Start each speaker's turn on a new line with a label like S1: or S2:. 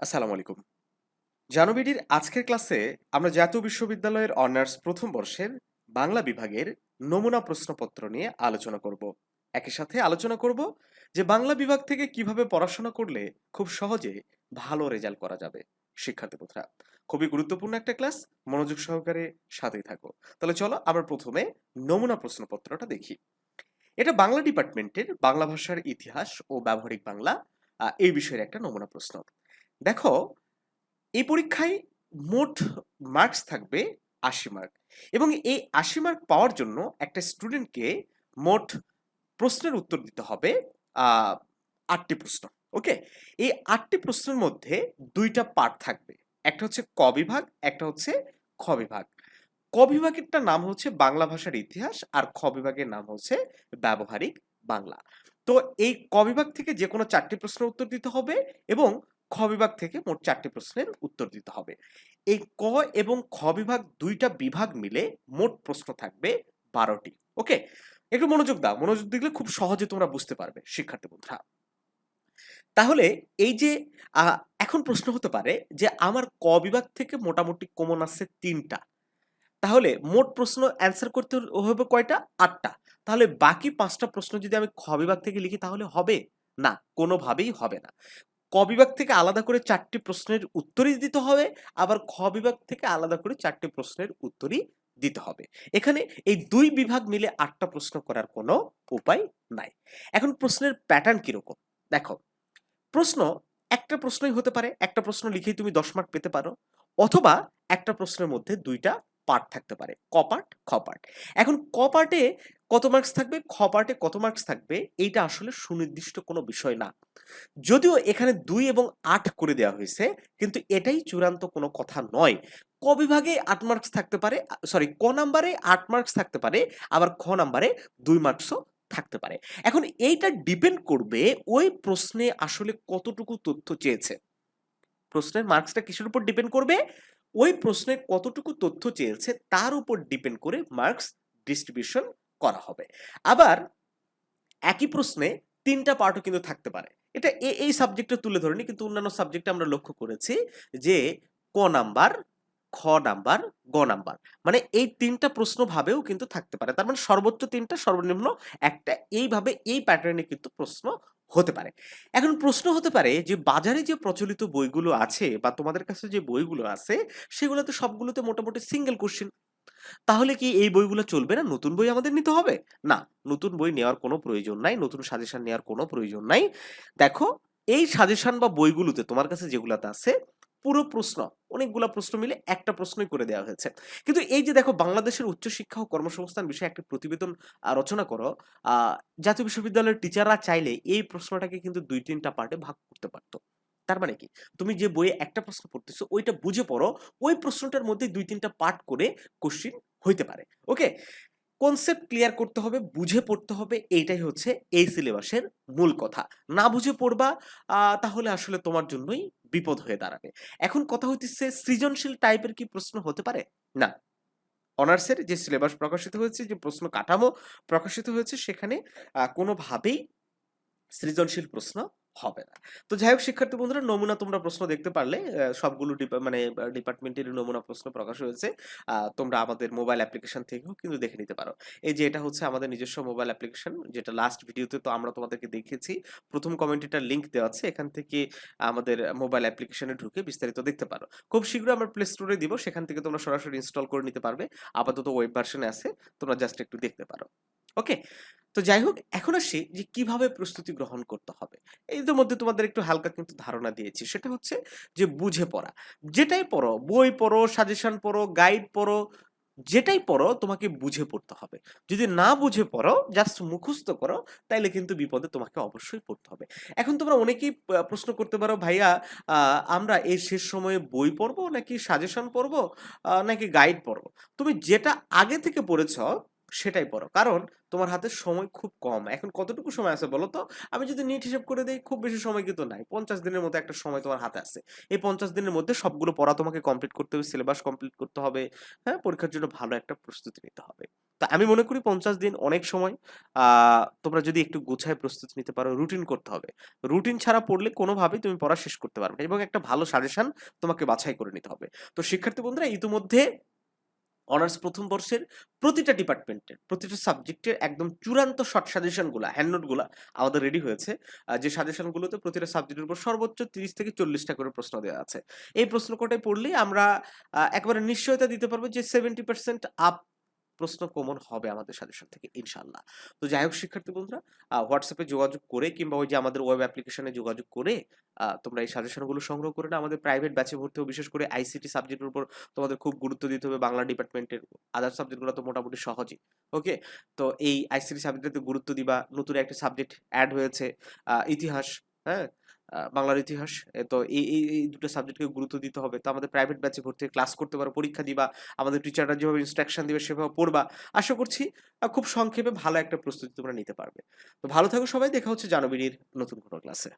S1: আসসালামু আলাইকুম। জানুবিডির আজকের ক্লাসে আমরা জাতীয় বিশ্ববিদ্যালয়ের অনার্স প্রথম বর্ষের বাংলা বিভাগের নমুনা প্রশ্নপত্র নিয়ে আলোচনা করব। একই সাথে আলোচনা করব যে বাংলা বিভাগ থেকে কিভাবে পড়াশোনা করলে খুব সহজে ভালো রেজাল্ট করা যাবে। শিক্ষার্থী বন্ধুরা, খুবই গুরুত্বপূর্ণ একটা ক্লাস, মনোযোগ সহকারে সাথেই থাকো। তাহলে চলো আমরা প্রথমে নমুনা প্রশ্নপত্রটা দেখি। এটা বাংলা ডিপার্টমেন্টের বাংলা ভাষার ইতিহাস ও ব্যবহারিক বাংলা এই বিষয়ের একটা নমুনা প্রশ্ন। দেখো, এই পরীক্ষায় মোট মার্কস থাকবে ৮০ মার্ক এবং এই ৮০ মার্ক পাওয়ার জন্য একটা স্টুডেন্টকে মোট প্রশ্নের উত্তর দিতে হবে আ ৮টি প্রশ্ন। ওকে? এই ৮টি প্রশ্নের মধ্যে ২ টা পার্ট থাকবে। একটা হচ্ছে ক বিভাগ, একটা হচ্ছে খ বিভাগ। ক বিভাগেরটার নাম হচ্ছে বাংলা ভাষার ইতিহাস আর খ বিভাগের নাম হচ্ছে ব্যবহারিক বাংলা। তো এই ক বিভাগ থেকে যেকোনো ৪ টি প্রশ্নের উত্তর দিতে হবে এবং খ বিভাগ থেকে মোট ৪ টি প্রশ্নের উত্তর দিতে হবে। এই ক এবং খ বিভাগ ২ টা বিভাগ মিলে মোট প্রশ্ন থাকবে ১২ টি। ওকে? একটু মনোযোগ দাও। মনোযোগ দিলে খুব সহজে তোমরা বুঝতে পারবে শিক্ষার্থী বন্ধুরা। তাহলে এই যে আ এখন প্রশ্ন হতে পারে যে আমার ক বিভাগ থেকে মোটামুটি কমন আসছে ৩ টা। তাহলে মোট প্রশ্ন অ্যান্সার করতে হবে কয়টা? ৮ টা। তাহলে বাকি ৫ টা প্রশ্ন যদি আমি খ বিভাগ থেকে লিখি তাহলে হবে? না, কোনোভাবেই হবে না। ক বিভাগ থেকে আলাদা করে ৪ টি প্রশ্নের উত্তরই দিতে হবে, আবার খ বিভাগ থেকে আলাদা করে ৪ টি প্রশ্নের উত্তরই দিতে হবে। এখানে এই ২ বিভাগ মিলে ৮ টা প্রশ্ন করার কোনো উপায় নাই। এখন প্রশ্নের প্যাটার্ন কিরকম? দেখো, প্রশ্ন একটা প্রশ্নই হতে পারে। একটা প্রশ্ন লিখেই তুমি ১০ মার্ক পেতে পারো। অথবা একটা প্রশ্নের মধ্যে ২ টা পার্ট থাকতে পারে। ক পার্ট, খ পার্ট। এখন ক পার্টে কত মার্কস থাকবে, খ পার্টে কত মার্কস থাকবে এইটা আসলে সুনির্দিষ্ট কোনো বিষয় না। যদিও এখানে ২ এবং ৮ করে দেওয়া হয়েছে, কিন্তু এটাই চূড়ান্ত কোনো কথা নয়। ক বিভাগে ৮ মার্কস থাকতে পারে, সরি ক নাম্বারে ৮ মার্কস থাকতে পারে, আবার খ নাম্বারে ২ মার্কসও থাকতে পারে। এখন এইটা ডিপেন্ড করবে ওই প্রশ্নে আসলে কতটুকু তথ্য চেয়েছে। প্রশ্নের মার্কসটা কিসের উপর ডিপেন্ড করবে? ওই প্রশ্নে কতটুকু তথ্য চেয়েছে তার উপর ডিপেন্ড করে মার্কস ডিস্ট্রিবিউশন করা হবে। আবার একই প্রশ্নে ৩ টা পার্টও কিন্তু থাকতে পারে। এটা এই সাবজেক্টে তুলে ধরিনি, কিন্তু অন্যান্য সাবজেক্টে আমরা লক্ষ্য করেছি যে ক নাম্বার, খ নাম্বার, গ নাম্বার। মানে এই ৩ টা প্রশ্ন ভাবেও কিন্তু থাকতে পারে। তার মানে সর্বোচ্চ ৩ টা, সর্বনিম্ন ১ টা, এইভাবে এই প্যাটার্নে কিন্তু প্রশ্ন হতে পারে। এখন প্রশ্ন হতে পারে যে বাজারে যে প্রচলিত বইগুলো আছে বা তোমাদের কাছে যে বইগুলো আছে সেগুলোতে সবগুলোতে মোটামুটি সিঙ্গেল কোয়েশ্চেন। তাহলে কি এই বইগুলো চলবে না? নতুন বই আমাদের নিতে হবে? না, নতুন বই নেওয়ার কোনো প্রয়োজন নাই। নতুন সাজেশন নেওয়ার কোনো প্রয়োজন নাই। দেখো, এই সাজেশন বা বইগুলোতে তোমার কাছে যেগুলাতে আছে পুরো প্রশ্ন, অনেকগুলা প্রশ্ন মিলে একটা প্রশ্নই করে দেওয়া হয়েছে। কিন্তু এই যে দেখো, বাংলাদেশের উচ্চশিক্ষা ও কর্মসংস্থান বিষয়ে একটি প্রতিবেদন রচনা করো। আ জাতীয় বিশ্ববিদ্যালয়ের টিচাররা চাইলে এই প্রশ্নটাকে কিন্তু ২-৩ টা পার্টে ভাগ করতে পারত। তার মানে কি? তুমি যে বইয়ে একটা প্রশ্ন পড়তেছো ওইটা বুঝে পড়ো। ওই প্রশ্নটার মধ্যে ২-৩ টা পার্ট করে কোয়েশ্চেন হইতে পারে। ওকে? কনসেপ্ট ক্লিয়ার করতে হবে, বুঝে পড়তে হবে, এইটাই হচ্ছে এই সিলেবাসের মূল কথা। না বুঝে পড়বা, তাহলে আসলে তোমার জন্যই বিপদ হয়ে দাঁড়াবে। এখন কথা হইতেছে, সৃজনশীল টাইপের কি প্রশ্ন হতে পারে? না। অনার্সের যে সিলেবাস প্রকাশিত হয়েছে, যে প্রশ্ন কাঠামো প্রকাশিত হয়েছে সেখানে কোনোভাবেই সৃজনশীল প্রশ্ন হবে না। তো যাই হোক শিক্ষার্থী বন্ধুরা, নমুনা তোমরা প্রশ্ন দেখতে পারলে। সবগুলো ডিপার্টমেন্টেরই নমুনা প্রশ্ন প্রকাশ হয়েছে। তোমরা আমাদের মোবাইল অ্যাপ্লিকেশন থেকেও কিন্তু দেখে নিতে পারো। এই যে এটা হচ্ছে আমাদের নিজস্ব মোবাইল অ্যাপ্লিকেশন, যেটা লাস্ট ভিডিওতে তো আমরা তোমাদেরকে দেখিয়েছি। ১ম কমেন্টেটার লিংক দেওয়া আছে। এখান থেকে আমাদের মোবাইল অ্যাপ্লিকেশনে ঢুকে বিস্তারিত দেখতে পারো। খুব শীঘ্রই আমরা প্লে স্টোরে দিব। সেখান থেকে তোমরা সরাসরি ইনস্টল করে নিতে পারবে। আপাতত ওয়েব ভার্শনে আছে। তোমরা জাস্ট একটু দেখতে পারো। ওকে? তো যাই হোক, এখন আসি যে কিভাবে প্রস্তুতি গ্রহণ করতে হবে। ইতিমধ্যে তোমাদের একটু হালকা কিন্তু ধারণা দিয়েছি। সেটা হচ্ছে যে বুঝে পড়া। যেটাই পড়ো, বই পড়ো, সাজেশন পড়ো, গাইড পড়ো, যেটাই পড়ো তোমাকে বুঝে পড়তে হবে। যদি না বুঝে পড়ো, জাস্ট মুখস্থ করো, তাইলে কিন্তু বিপদে তোমাকে অবশ্যই পড়তে হবে। এখন তোমরা অনেকেই প্রশ্ন করতে পারো, ভাইয়া আ আমরা এই শেষ সময়ে বই পড়বো নাকি সাজেশন পড়বো নাকি গাইড পড়বো? তুমি যেটা আগে থেকে পড়েছ সেটাই পড়ো। কারণ তোমার হাতে সময় খুব কম। এখন কতটুকু সময় আছে বলো তো? আমি যদি নিট হিসাব করে দেই, খুব বেশি সময় কিন্তু নাই। ৫০ দিনের মতো একটা সময় তোমার হাতে আছে। এই ৫০ দিনের মধ্যে সবগুলো পড়া তোমাকে কমপ্লিট করতে হবে, সিলেবাস কমপ্লিট করতে হবে। হ্যাঁ? পরীক্ষার জন্য ভালো একটা প্রস্তুতি নিতে হবে। তো আমি মনে করি 50 দিন অনেক সময়। তোমরা যদি একটু গুছায় প্রস্তুতি নিতে পারো, রুটিন করতে হবে। রুটিন ছাড়া পড়লে কোনোভাবেই তুমি পড়া শেষ করতে পারবে না এবং একটা ভালো সাজেশন তোমাকে বাছাই করে নিতে হবে। তো শিক্ষার্থী বন্ধুরা, ইতিমধ্যে অনার্স প্রথম বর্ষের প্রতিটা ডিপার্টমেন্টের প্রতিটা সাবজেক্টের একদম চূড়ান্ত শর্ট সাজেশনগুলা, হ্যান্ড নোটগুলা আমাদের রেডি হয়েছে। যে সাজেশনগুলোতে প্রতিটা সাবজেক্টের উপর সর্বোচ্চ 30 থেকে 40টা করে প্রশ্ন দেওয়া আছে। এই প্রশ্ন কটাই পড়লেই আমরা একেবারে নিশ্চয়তা দিতে পারবো যে 70% আপ প্রশ্ন কমন হবে আমাদের সাজেশন থেকে ইনশাআল্লাহ। তো যাই হোক শিক্ষার্থী বন্ধুরা, হোয়াটসঅ্যাপে যোগাযোগ করে কিংবা ওই যে আমাদের ওয়েব অ্যাপ্লিকেশনে যোগাযোগ করে তোমরা এই সাজেশনগুলো সংগ্রহ করে নাও। আমাদের প্রাইভেট ব্যাচে ভর্তি হও। বিশেষ করে আইসিটি সাবজেক্টের উপর তোমাদের খুব গুরুত্ব দিতে হবে। বাংলা ডিপার্টমেন্টের আদার সাবজেক্টগুলো তো মোটামুটি সহজই। ওকে? তো এই আইসিটি সাবজেক্টে গুরুত্ব দিবা। নতুন একটা সাবজেক্ট এড হয়েছে, ইতিহাস, হ্যাঁ? বাংলার ইতিহাস। তো এই ২ টা সাবজেক্টকে গুরুত্ব দিতে হবে। তো আমাদের প্রাইভেট ব্যাচে ভর্তি হয়ে ক্লাস করতে পারো, পরীক্ষা দিবা। আমাদের টিচাররা যেভাবে ইনস্ট্রাকশন দিবে সেভাবে পড়বা। আশা করছি খুব সংক্ষেপে ভালো একটা প্রস্তুতি তোমরা নিতে পারবে। তো ভালো থাকো সবাই। দেখা হচ্ছে জানুয়ারির নতুন কোনো ক্লাসে।